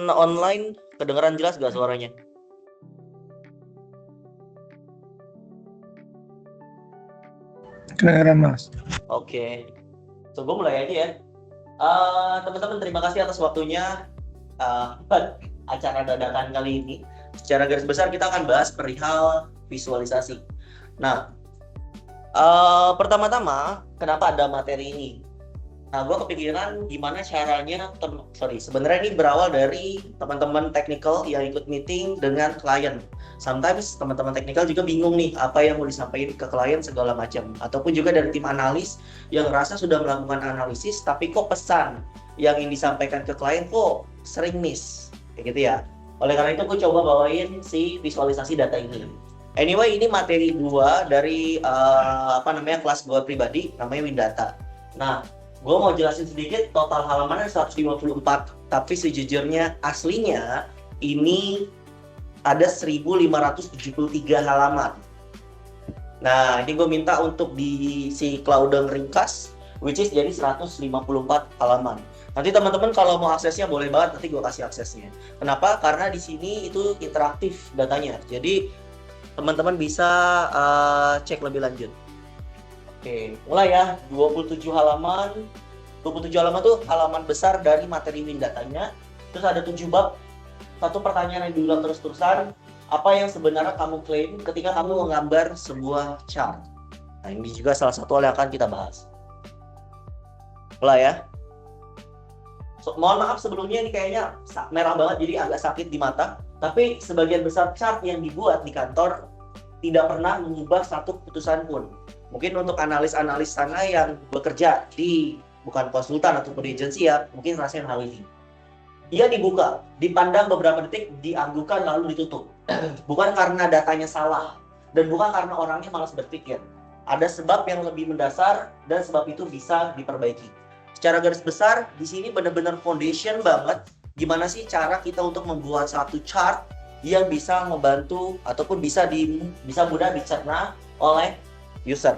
Online kedengeran jelas gak suaranya? Kedengeran Mas. Oke. So, gue mulai aja ya. Teman-teman terima kasih atas waktunya buat acara dadakan kali ini. Secara garis besar kita akan bahas perihal visualisasi. Nah, pertama-tama kenapa ada materi ini? Nah, gue kepikiran gimana caranya, sebenarnya ini berawal dari teman-teman technical yang ikut meeting dengan klien. Sometimes teman-teman technical juga bingung nih apa yang mau disampaikan ke klien segala macam. Ataupun juga dari tim analis yang rasa sudah melakukan analisis, tapi kok pesan yang ingin disampaikan ke klien kok sering miss, kayak gitu ya. Oleh karena itu gue coba bawain si visualisasi data ini. Anyway, ini materi 2 dari kelas gue pribadi, namanya Windata. Nah, gue mau jelasin sedikit, total halamannya 154, tapi sejujurnya aslinya ini ada 1573 halaman. Nah, ini gue minta untuk di si Cloudon ringkas, which is jadi 154 halaman. Nanti teman-teman kalau mau aksesnya boleh banget, nanti gue kasih aksesnya. Kenapa? Karena di sini itu interaktif datanya, jadi teman-teman bisa cek lebih lanjut. Oke, mulai ya. 27 halaman. 27 halaman tuh halaman besar dari materi Windatanya. Terus ada 7 bab. Satu pertanyaan yang diulang terus-terusan. Apa yang sebenarnya kamu klaim ketika kamu menggambar sebuah chart? Nah, ini juga salah satu hal yang akan kita bahas. Mulai ya. Mohon maaf sebelumnya, ini kayaknya merah banget jadi agak sakit di mata. Tapi sebagian besar chart yang dibuat di kantor tidak pernah mengubah satu keputusan pun. Mungkin untuk analis-analis sana yang bekerja di bukan konsultan ataupun agensi ya, mungkin rasain hal ini. Dia dibuka, dipandang beberapa detik, dianggukan lalu ditutup. Bukan karena datanya salah dan bukan karena orangnya malas berpikir. Ada sebab yang lebih mendasar dan sebab itu bisa diperbaiki. Secara garis besar, di sini benar-benar foundation banget gimana sih cara kita untuk membuat satu chart yang bisa membantu ataupun bisa mudah dicerna oleh user.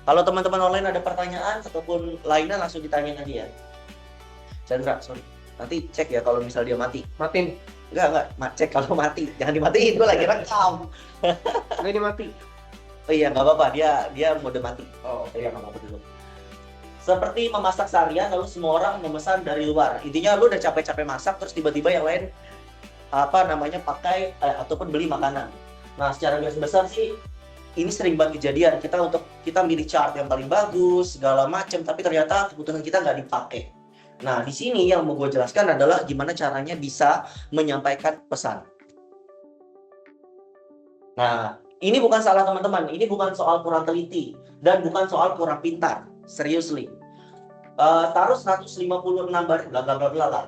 Kalau teman-teman online ada pertanyaan ataupun lainnya langsung ditanya aja ya. Chandra, sorry. Nanti cek ya kalau misal dia mati. Matiin. Enggak, cek kalau mati. Jangan dimatiin, gue lagi rekam. Nggak ini mati. Oh iya, nggak apa-apa. Dia mode mati. Oh, iya, nggak apa-apa dulu. Seperti memasak seharian, lalu semua orang memesan dari luar. Intinya lu udah capek-capek masak, terus tiba-tiba yang lain pakai ataupun beli makanan. Nah, secara garis besar sih ini sering banget kejadian. Kita milih chart yang paling bagus segala macam, tapi ternyata kebutuhan kita nggak dipakai. Nah, di sini yang mau gue jelaskan adalah gimana caranya bisa menyampaikan pesan. Nah, ini bukan salah teman-teman, ini bukan soal kurang teliti dan bukan soal kurang pintar. Seriously. Taruh 156 baris bla bla bla bla.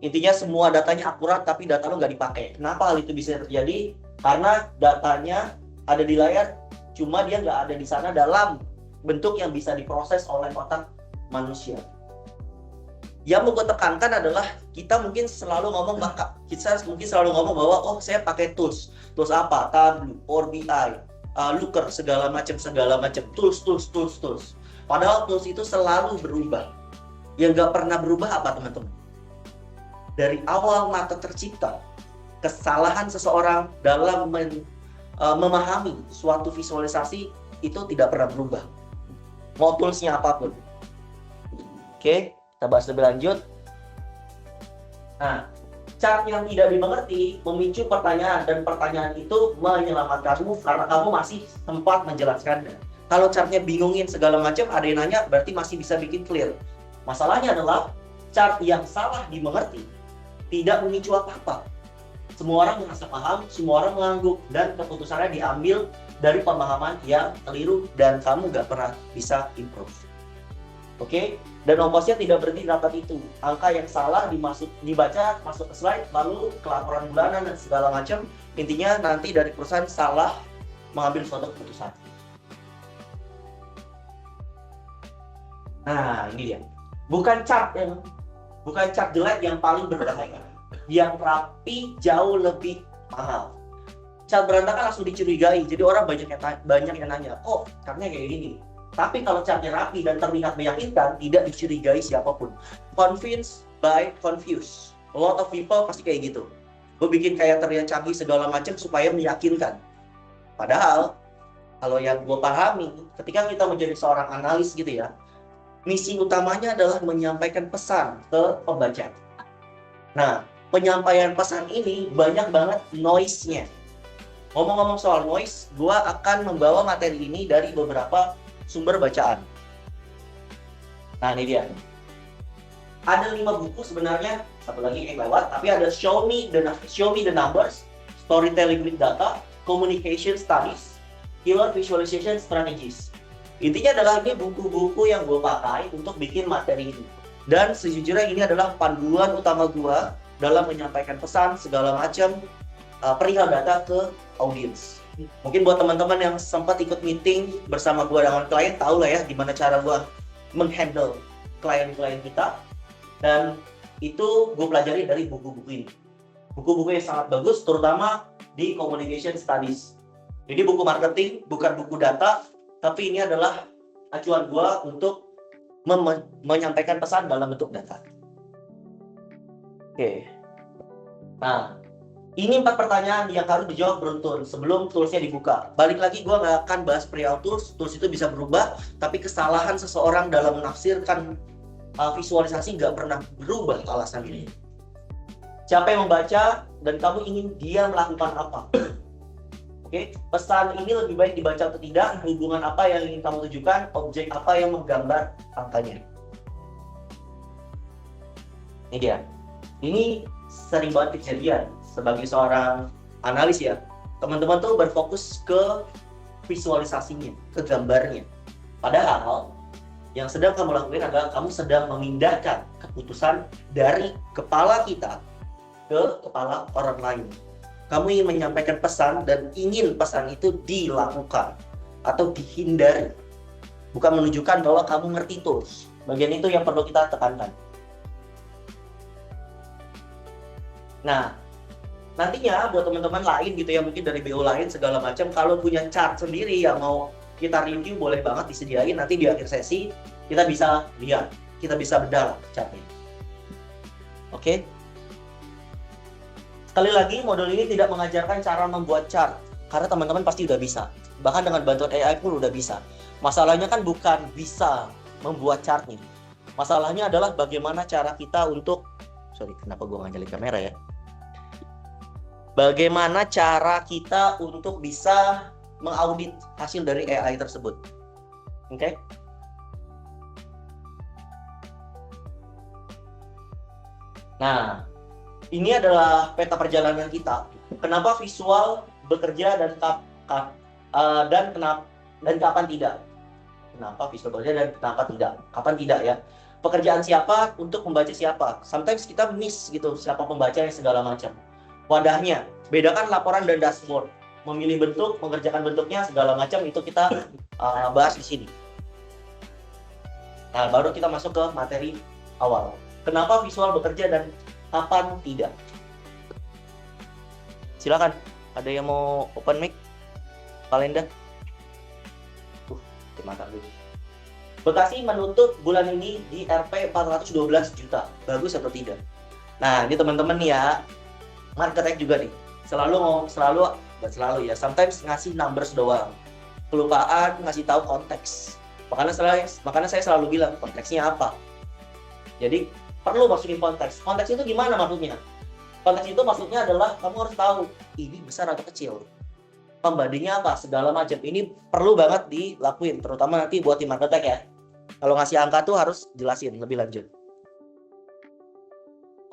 Intinya semua datanya akurat tapi data lo nggak dipakai. Kenapa hal itu bisa terjadi? Karena datanya ada di layar, cuma dia nggak ada di sana dalam bentuk yang bisa diproses oleh otak manusia. Yang mau gue tekankan adalah kita mungkin selalu ngomong bahwa oh saya pakai tools apa, Tableau, Power BI, Looker segala macam tools. Padahal tools itu selalu berubah. Yang nggak pernah berubah apa teman-teman? Dari awal mata tercipta, kesalahan seseorang dalam memahami suatu visualisasi itu tidak pernah berubah. Mau toolsnya apapun. Oke, kita bahas lebih lanjut. Nah, chart yang tidak dimengerti memicu pertanyaan dan pertanyaan itu menyelamatkanmu karena kamu masih sempat menjelaskannya. Kalau chartnya bingungin segala macam, ada yang nanya berarti masih bisa bikin clear. Masalahnya adalah chart yang salah dimengerti tidak memicu apa-apa. Semua orang merasa paham, semua orang mengangguk, dan keputusannya diambil dari pemahaman yang keliru dan kamu gak pernah bisa improve. Oke? Dan ongkosnya tidak berhenti dapat itu. Angka yang salah dibaca, masuk ke slide, lalu ke laporan bulanan dan segala macam. Intinya nanti dari perusahaan salah mengambil suatu keputusan. Nah, ini dia. Bukan chart jelek yang paling berbahaya. Yang rapi jauh lebih mahal. Chart berantakan langsung dicurigai. Jadi orang banyak yang nanya, kok chartnya kayak gini? Tapi kalau chartnya rapi dan terlihat meyakinkan, tidak dicurigai siapapun. Convince by confuse. A lot of people pasti kayak gitu. Gue bikin kayak terlihat canggih segala macam supaya meyakinkan. Padahal kalau yang gue pahami, ketika kita menjadi seorang analis gitu ya, misi utamanya adalah menyampaikan pesan ke pembaca. Nah, penyampaian pesan ini banyak banget noise-nya. Ngomong-ngomong soal noise, gue akan membawa materi ini dari beberapa sumber bacaan. Nah, ini dia. Ada 5 buku sebenarnya, satu lagi yang lewat, tapi ada Show Me the Numbers, Storytelling with Data, Communication Studies, Killer Visualization Strategies. Intinya adalah ini buku-buku yang gue pakai untuk bikin materi ini. Dan sejujurnya ini adalah panduan utama gue dalam menyampaikan pesan segala macam perihal data ke audiens. Mungkin buat teman-teman yang sempat ikut meeting bersama gue dengan klien, tahu lah ya gimana cara gue menghandle klien-klien kita. Dan itu gue pelajari dari buku-buku ini. Buku-buku yang sangat bagus, terutama di Communication Studies. Jadi buku marketing, bukan buku data, tapi ini adalah acuan gue untuk menyampaikan pesan dalam bentuk data. Oke. Nah, ini 4 pertanyaan yang harus dijawab beruntun sebelum toolsnya dibuka. Balik lagi, gue nggak akan bahas perihal tools itu bisa berubah, tapi kesalahan seseorang dalam menafsirkan visualisasi nggak pernah berubah alasan ini. Siapa yang membaca dan kamu ingin dia melakukan apa? Oke, pesan ini lebih baik dibaca atau tidak, hubungan apa yang ingin kamu tunjukkan, objek apa yang menggambar angkanya. Ini dia. Ini sering banget kejadian sebagai seorang analis ya. Teman-teman tuh berfokus ke visualisasinya, ke gambarnya. Padahal yang sedang kamu lakukan adalah kamu sedang memindahkan keputusan dari kepala kita ke kepala orang lain. Kamu ingin menyampaikan pesan dan ingin pesan itu dilakukan atau dihindari. Bukan menunjukkan bahwa kamu ngerti tools. Bagian itu yang perlu kita tekankan. Nah, nantinya buat teman-teman lain gitu ya, mungkin dari BO lain segala macam, kalau punya chart sendiri yang mau kita review boleh banget disediain, nanti di akhir sesi kita bisa lihat, kita bisa bedah chartnya. Oke. Sekali lagi, modul ini tidak mengajarkan cara membuat chart, karena teman-teman pasti udah bisa. Bahkan dengan bantuan AI pun udah bisa. Masalahnya kan bukan bisa membuat chartnya. Masalahnya adalah bagaimana cara kita untuk, kenapa gue nggak nyalain kamera ya? Bagaimana cara kita untuk bisa mengaudit hasil dari AI tersebut. Oke? Nah, ini adalah peta perjalanan kita. Kenapa visual bekerja dan kapan tidak? Kenapa visual bekerja dan kenapa tidak? Kapan tidak ya? Pekerjaan siapa untuk membaca siapa? Sometimes kita miss gitu siapa pembacanya segala macam. Wadahnya, bedakan laporan dan dashboard. Memilih bentuk, mengerjakan bentuknya segala macam itu kita bahas di sini. Nah, baru kita masuk ke materi awal. Kenapa visual bekerja dan kapan tidak? Silakan. Ada yang mau open mic? Kalenda. Terima kasih. Bekasi menutup bulan ini di RP 412 juta. Bagus atau tidak? Nah, ini teman-teman ya. Marketing juga nih. Selalu ya, sometimes ngasih numbers doang, kelupaan ngasih tahu konteks. Makanya saya selalu bilang konteksnya apa. Jadi perlu masukin konteks. Konteks itu gimana maksudnya? Konteks itu maksudnya adalah kamu harus tahu ini besar atau kecil, pembandingnya apa, segala macam. Ini perlu banget dilakuin, terutama nanti buat tim marketing ya. Kalau ngasih angka tuh harus jelasin lebih lanjut.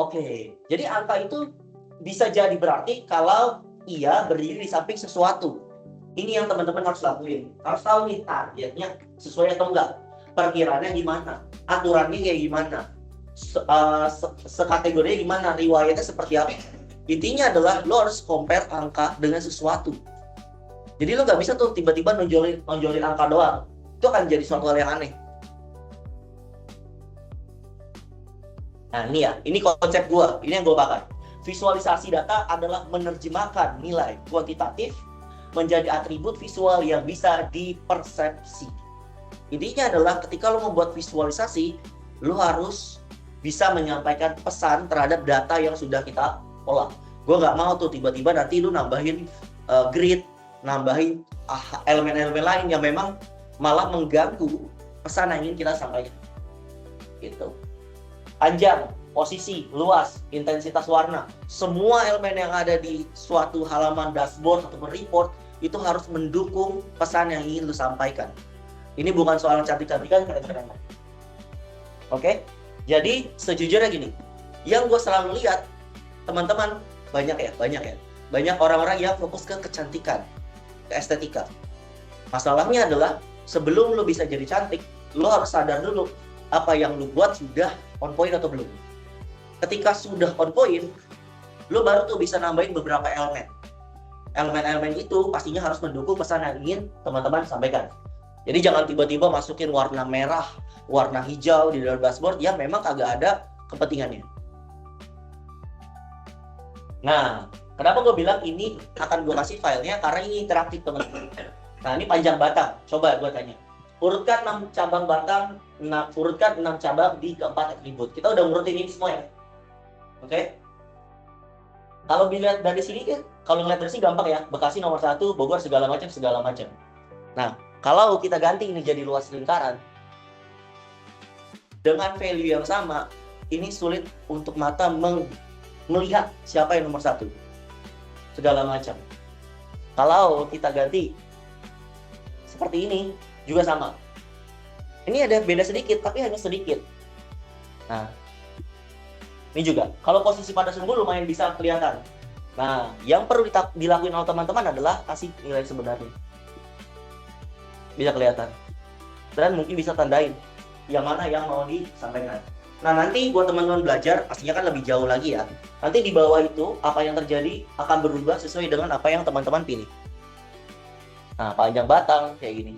Oke, jadi angka itu bisa jadi berarti kalau ia berdiri di samping sesuatu. Ini yang teman-teman harus lakuin. Harus tahu nih targetnya sesuai atau enggak. Perkiraannya gimana? Aturannya kayak gimana? Sekategorinya gimana? Riwayatnya seperti apa? Intinya adalah lo harus compare angka dengan sesuatu. Jadi lo nggak bisa tuh tiba-tiba nonjolin angka doang. Itu akan jadi suatu hal yang aneh. Nah ini ya, ini konsep gue. Ini yang gue pakai. Visualisasi data adalah menerjemahkan nilai kuantitatif menjadi atribut visual yang bisa dipersepsi. Intinya adalah ketika lo membuat visualisasi, lo harus bisa menyampaikan pesan terhadap data yang sudah kita olah. Gue nggak mau tuh tiba-tiba nanti lu nambahin grid, nambahin elemen-elemen lain yang memang malah mengganggu pesan yang ingin kita sampaikan. Gitu. Panjang, posisi, luas, intensitas warna, semua elemen yang ada di suatu halaman dashboard ataupun report itu harus mendukung pesan yang ingin lu sampaikan. Ini bukan soal cantik-cantikan, keren-keren. Oke? Jadi sejujurnya gini, yang gue selalu lihat teman-teman banyak orang-orang yang fokus ke kecantikan, ke estetika. Masalahnya adalah sebelum lu bisa jadi cantik, lu harus sadar dulu apa yang lu buat sudah on point atau belum. Ketika sudah on point, lu baru tuh bisa nambahin beberapa elemen. Elemen-elemen itu pastinya harus mendukung pesan yang ingin teman-teman sampaikan. Jadi jangan tiba-tiba masukin warna merah, warna hijau di dalam dashboard yang memang kagak ada kepentingannya. Nah, kenapa gue bilang ini akan gue kasih filenya? Karena ini interaktif teman-teman. Nah, ini panjang batang. Coba gue tanya. Urutkan 6 cabang batang, urutkan 6 cabang di keempat atribut. Kita udah ngurutin ini semua ya. Oke? Kalau dilihat dari sini kan, kalau ngeliat dari sini gampang ya. Bekasi nomor 1, Bogor segala macam. Nah, kalau kita ganti ini jadi luas lingkaran, dengan value yang sama, ini sulit untuk mata melihat siapa yang nomor 1. Segala macam. Kalau kita ganti seperti ini, juga sama. Ini ada beda sedikit, tapi hanya sedikit. Nah, ini juga. Kalau posisi pada sungguh lumayan bisa kelihatan. Nah, yang perlu dilakuin oleh teman-teman adalah kasih nilai sebenarnya. Bisa kelihatan. Dan mungkin bisa tandain yang mana yang mau disampaikan. Nah, nanti buat teman-teman belajar, pastinya kan lebih jauh lagi ya. Nanti di bawah itu, apa yang terjadi akan berubah sesuai dengan apa yang teman-teman pilih. Nah, panjang batang, kayak gini.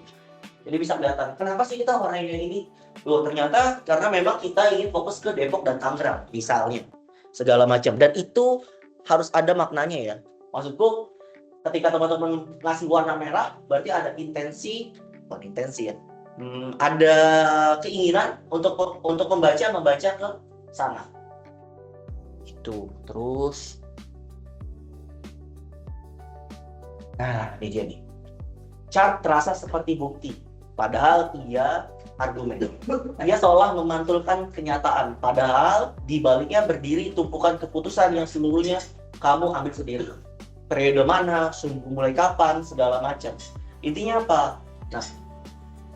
Jadi bisa kelihatan, kenapa sih kita warnanya ini? Loh, ternyata karena memang kita ingin fokus ke Depok dan Tangerang, misalnya. Segala macam. Dan itu harus ada maknanya ya. Maksudku, ketika teman-teman ngasih warna merah, berarti ada intensi ya. Ada keinginan untuk membaca ke sana. Itu. Terus. Nah, ini dia nih. Chart terasa seperti bukti. Padahal ia argumen. Dia seolah memantulkan kenyataan. Padahal di baliknya berdiri tumpukan keputusan yang seluruhnya kamu ambil sendiri. Periode mana, sungguh mulai kapan, segala macam. Intinya apa? Nah,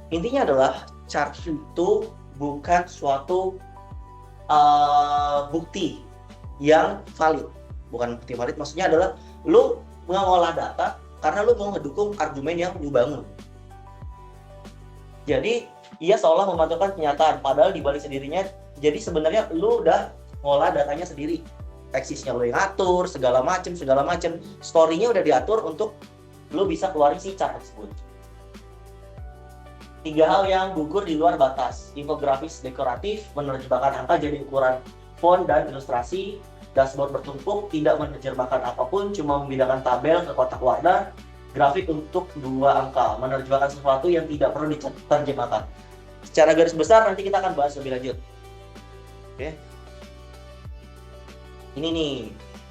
intinya adalah chart itu bukan suatu bukti yang valid. Bukan bukti valid, maksudnya adalah lu mengolah data karena lu mau ngedukung argumen yang lu bangun. Jadi, ia seolah memantulkan kenyataan, padahal di balik sendirinya, jadi sebenarnya lu udah ngolah datanya sendiri. Teksisnya lu yang atur, segala macam. Story-nya udah diatur untuk lu bisa keluarin si chart tersebut. 3 hal yang gugur di luar batas. Infografis dekoratif, menerjemahkan angka jadi ukuran font dan ilustrasi. Dashboard bertumpuk, tidak menerjemahkan apapun, cuma membedakan tabel ke kotak warna. Grafik untuk 2 angka, menerjemahkan sesuatu yang tidak perlu diterjemahkan. Secara garis besar nanti kita akan bahas lebih lanjut. Oke. Ini nih,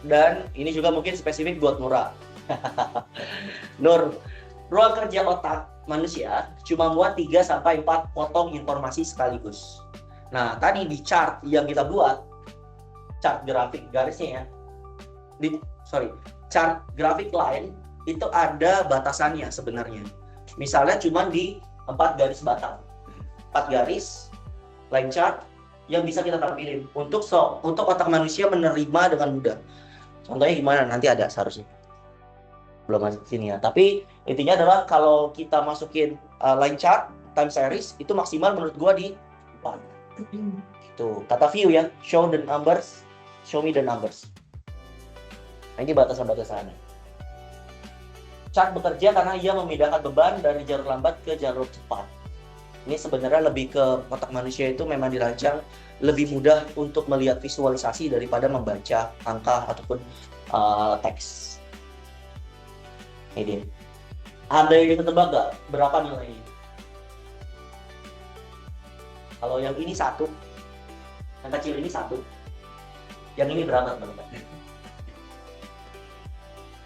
dan ini juga mungkin spesifik buat Nura. Nur, ruang kerja otak manusia cuma muat 3-4 potong informasi sekaligus. Nah, tadi di chart yang kita buat, chart grafik garisnya ya, chart grafik line itu ada batasannya sebenarnya. Misalnya cuma di 4 garis batang, 4 garis line chart yang bisa kita tampilin untuk otak manusia menerima dengan mudah. Contohnya gimana? Nanti ada seharusnya. Belum masuk sini ya. Tapi intinya adalah kalau kita masukin line chart time series itu maksimal menurut gua di 4. Itu kata view ya, show me the numbers. Nah, ini batasan-batasannya. Chart bekerja karena ia memindahkan beban dari jalur lambat ke jalur cepat. Ini sebenarnya lebih ke otak manusia itu memang dirancang lebih mudah untuk melihat visualisasi daripada membaca angka ataupun teks. Ini dia. Ada yang bisa tebak nggak berapa nilainya? Kalau yang ini 1, Yang kecil ini 1. Yang ini berapa teman-teman?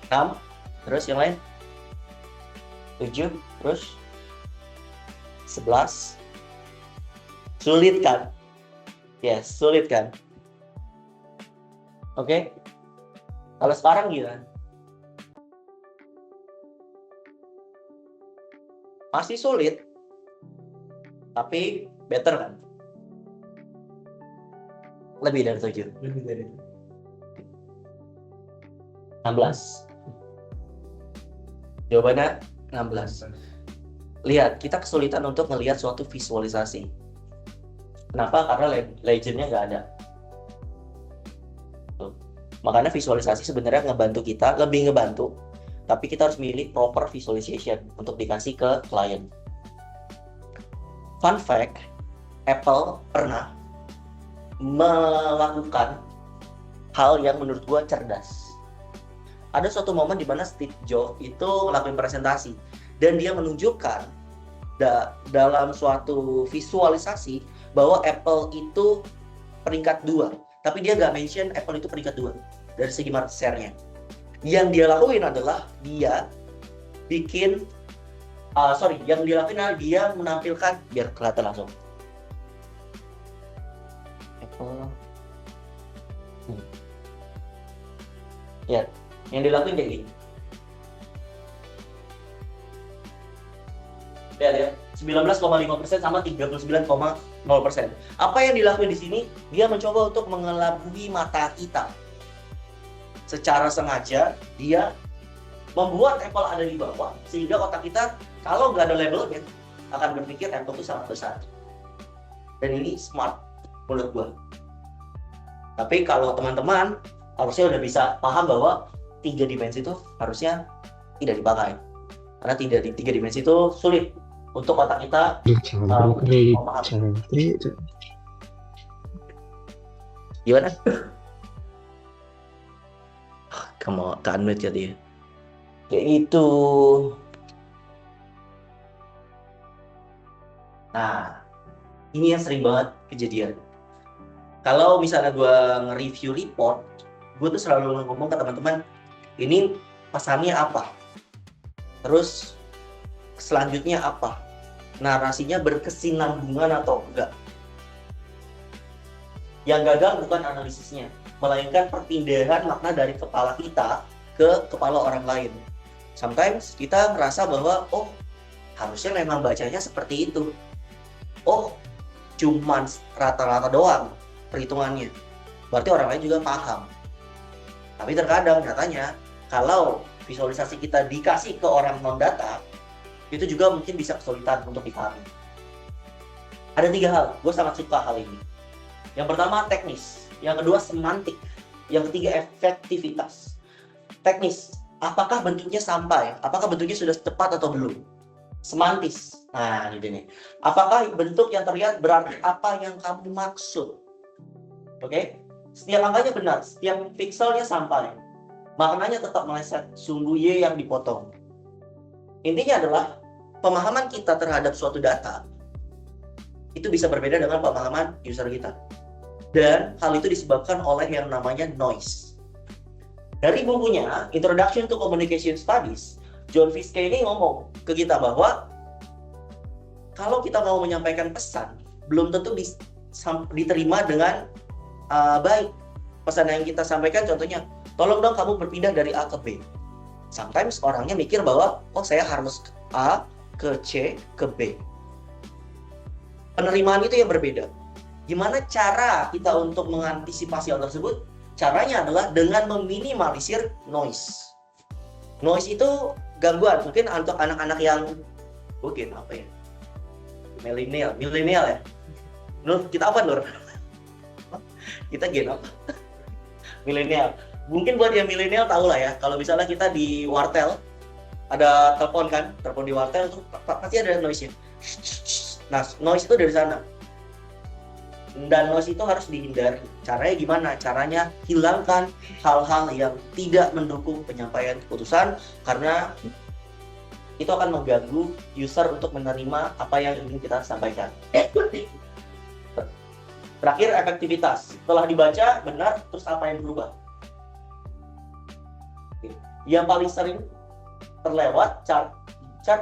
6. Terus yang lain? 7. Terus 11. Sulit kan? Yes, sulit kan? Oke. Kalau sekarang gimana? Masih sulit, tapi better kan? Lebih dari 7. Lebih dari 16. Jawabannya 16. Lihat, kita kesulitan untuk melihat suatu visualisasi. Kenapa? Karena legendnya nggak ada. Tuh. Makanya visualisasi sebenarnya lebih ngebantu, tapi kita harus milih proper visualization untuk dikasih ke klien. Fun fact, Apple pernah melakukan hal yang menurut gua cerdas. Ada suatu momen di mana Steve Jobs itu ngelakuin presentasi dan dia menunjukkan dalam suatu visualisasi bahwa Apple itu peringkat 2, tapi dia nggak mention Apple itu peringkat 2 dari segi market share-nya. Yang dia lakuin adalah dia menampilkan, biar kelihatan langsung, Apple. Ya, yang dilakuin kayak gini. Lihat ya, 19,5% sama 39,0%. Apa yang dilakuin di sini? Dia mencoba untuk mengelabui mata kita. Secara sengaja dia membuat Apple ada di bawah, sehingga otak kita kalau nggak ada labelnya akan berpikir Apple itu sangat besar. Dan ini smart menurut gua. Tapi kalau teman-teman harusnya udah bisa paham bahwa 3 dimensi itu harusnya tidak dipakai, karena 3 dimensi itu sulit untuk otak kita memahami. Gimana? Kamu unmute ya dia. Kayak itu. Nah, ini yang sering banget kejadian. Kalau misalnya gue nge-review report, gue tuh selalu ngomong ke teman-teman, ini pesannya apa? Terus selanjutnya apa? Narasinya berkesinambungan atau enggak? Yang gagal bukan analisisnya, melainkan perpindahan makna dari kepala kita ke kepala orang lain. Sometimes kita merasa bahwa, oh, harusnya memang bacanya seperti itu. Oh, cuman rata-rata doang perhitungannya. Berarti orang lain juga paham. Tapi terkadang nyatanya, kalau visualisasi kita dikasih ke orang non-data, itu juga mungkin bisa kesulitan untuk dipahami. Ada 3 hal, gue sangat suka hal ini. Yang pertama teknis, yang kedua semantik, yang ketiga efektivitas. Teknis, apakah bentuknya sampai? Apakah bentuknya sudah tepat atau belum? Semantis, nah ini nih. Apakah bentuk yang terlihat berarti apa yang kamu maksud? Oke? Setiap angkanya benar, setiap pikselnya sampai. Maknanya tetap meleset, sungguh Y yang dipotong. Intinya adalah pemahaman kita terhadap suatu data itu bisa berbeda dengan pemahaman user kita. Dan hal itu disebabkan oleh yang namanya noise. Dari bukunya Introduction to Communication Studies, John Fiske ini ngomong ke kita bahwa kalau kita mau menyampaikan pesan, belum tentu diterima dengan baik. Pesan yang kita sampaikan contohnya, tolong dong kamu berpindah dari A ke B. Sometimes orangnya mikir bahwa, oh saya harus A ke C ke B. Penerimaan itu yang berbeda. Gimana cara kita untuk mengantisipasi hal tersebut? Caranya adalah dengan meminimalisir noise. Noise itu gangguan. Mungkin untuk anak-anak yang mungkin apa ya? Milenial ya. Nur, kita apa Nur? Kita gen apa? Milenial. Mungkin buat yang milenial tahu lah ya. Kalau misalnya kita di wartel ada telepon kan, telepon di wartel itu pasti ada noise-nya. Nah, noise itu dari sana. Dan noise itu harus dihindari. Caranya gimana? Caranya hilangkan hal-hal yang tidak mendukung penyampaian keputusan, karena itu akan mengganggu user untuk menerima apa yang ingin kita sampaikan. Terakhir, efektivitas. Setelah dibaca, benar, terus apa yang berubah? Yang paling sering terlewat, chart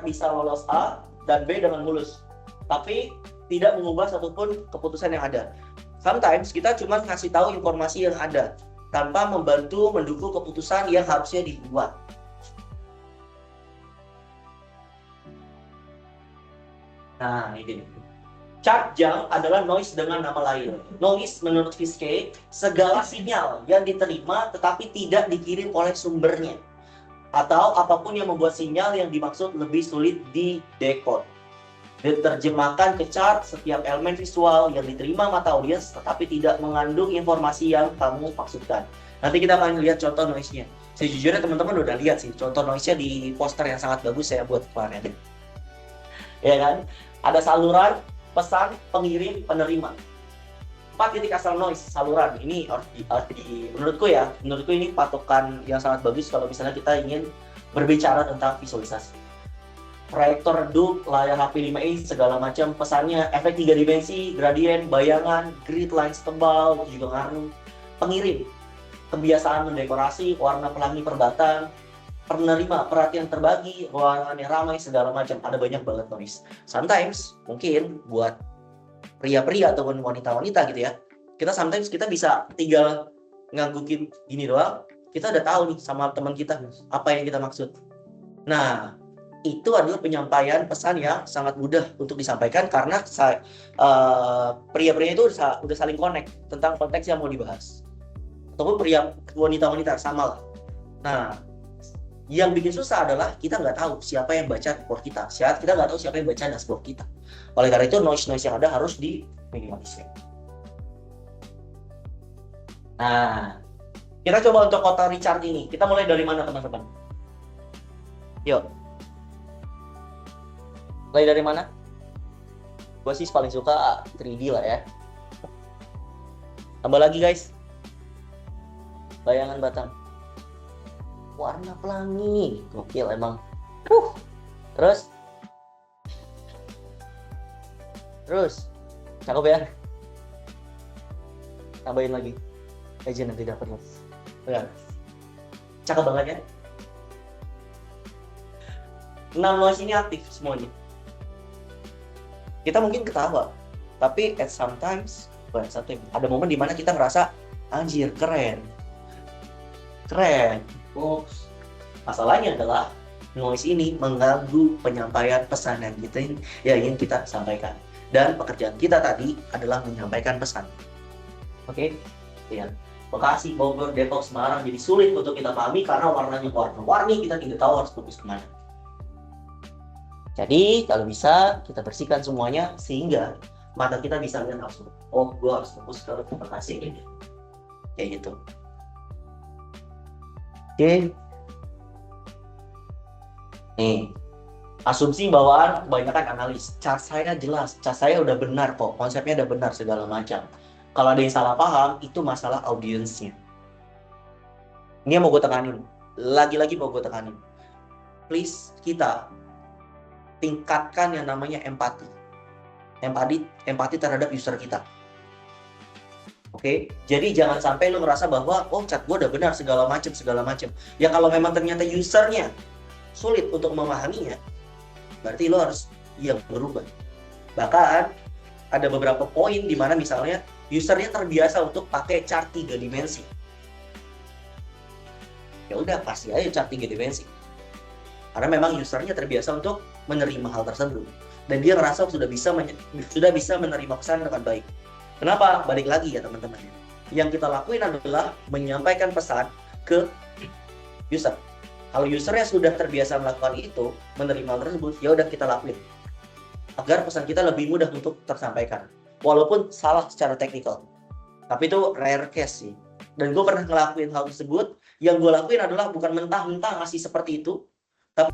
bisa lolos A dan B dengan mulus. Tapi tidak mengubah satupun keputusan yang ada. Sometimes kita cuma ngasih tahu informasi yang ada, tanpa membantu mendukung keputusan yang harusnya dibuat. Nah, ini. Chart junk adalah noise dengan nama lain. Noise menurut Fiske, segala sinyal yang diterima tetapi tidak dikirim oleh sumbernya. Atau apapun yang membuat sinyal yang dimaksud lebih sulit didekode. Diterjemahkan ke chart setiap elemen visual yang diterima mata audiens tetapi tidak mengandung informasi yang kamu maksudkan. Nanti kita akan lihat contoh noise-nya. Sejujurnya teman-teman udah lihat sih contoh noise-nya di poster yang sangat bagus saya buat kemarin. Ya kan? Ada saluran, pesan, pengirim, penerima. 4 titik asal noise, saluran. Ini menurutku ini patokan yang sangat bagus kalau misalnya kita ingin berbicara tentang visualisasi. Proyektor redup, layar HP 5 segala macam pesannya, efek 3 dimensi, gradien, bayangan, grid lines tebal, itu juga ngaruh. Pengirim, kebiasaan mendekorasi, warna pelangi perbatan. Penerima, perhatian terbagi, ruangan yang ramai, segala macam. Ada banyak banget noise. Sometimes, mungkin buat pria-pria ataupun wanita-wanita gitu ya, sometimes kita bisa tinggal nganggukin gini doang, kita udah tahu nih sama teman kita apa yang kita maksud. Nah, itu adalah penyampaian pesan yang sangat mudah untuk disampaikan karena pria-pria itu udah saling connect tentang konteks yang mau dibahas. Ataupun pria wanita-wanita sama lah. Nah, yang bikin susah adalah kita nggak tahu siapa yang baca report kita. Kita nggak tahu siapa yang baca dashboard kita. Oleh karena itu noise yang ada harus diminimalisir. Nah, kita coba untuk kota Richard ini. Kita mulai dari mana teman-teman? Yuk. Mulai dari mana? Gue sih paling suka 3D lah ya. Tambah lagi guys. Bayangan Batam. Warna pelangi, gokil emang. Terus, cakep ya. Tambahin lagi. Legend nanti dapat loh. Ya. Cakep banget ya. 6 noise ini aktif semuanya. Kita mungkin ketawa, tapi ada momen dimana kita ngerasa anjir keren. Masalahnya adalah noise ini mengganggu penyampaian pesan yang ingin kita sampaikan. Dan pekerjaan kita tadi adalah menyampaikan pesan. Oke? Ya. Bekasi, Bogor, Depok, Semarang jadi sulit untuk kita pahami karena warnanya warna-warni, kita tidak tahu harus fokus kemana. Jadi kalau bisa kita bersihkan semuanya sehingga mata kita bisa lihat langsung. Oh, gue harus fokus ke Bekasi ini. Kayak gitu. Oke. Nih, asumsi bawaan kebanyakan analis. Chart saya jelas, chart saya udah benar kok, konsepnya udah benar segala macam. Kalau ada yang salah paham, itu masalah audiensnya. Ini yang mau gue tekanin. Lagi-lagi mau gue tekanin. Please, kita tingkatkan yang namanya empati. Empati terhadap user kita. Oke, jadi jangan sampai lo merasa bahwa chat gue udah benar segala macam. Ya kalau memang ternyata usernya sulit untuk memahaminya, berarti lo harus yang berubah. Bahkan ada beberapa poin di mana misalnya usernya terbiasa untuk pakai chart 3 dimensi. Ya udah kasih aja chart 3 dimensi. Karena memang usernya terbiasa untuk menerima hal tersebut dan dia ngerasa sudah bisa menerima pesan dengan baik. Kenapa? Balik lagi ya teman-teman. Yang kita lakuin adalah menyampaikan pesan ke user. Kalau usernya sudah terbiasa melakukan itu, menerima hal tersebut, ya udah kita lakuin. Agar pesan kita lebih mudah untuk tersampaikan. Walaupun salah secara teknikal. Tapi itu rare case sih. Dan gue pernah ngelakuin hal tersebut. Yang gue lakuin adalah bukan mentah-mentah ngasih seperti itu. Tapi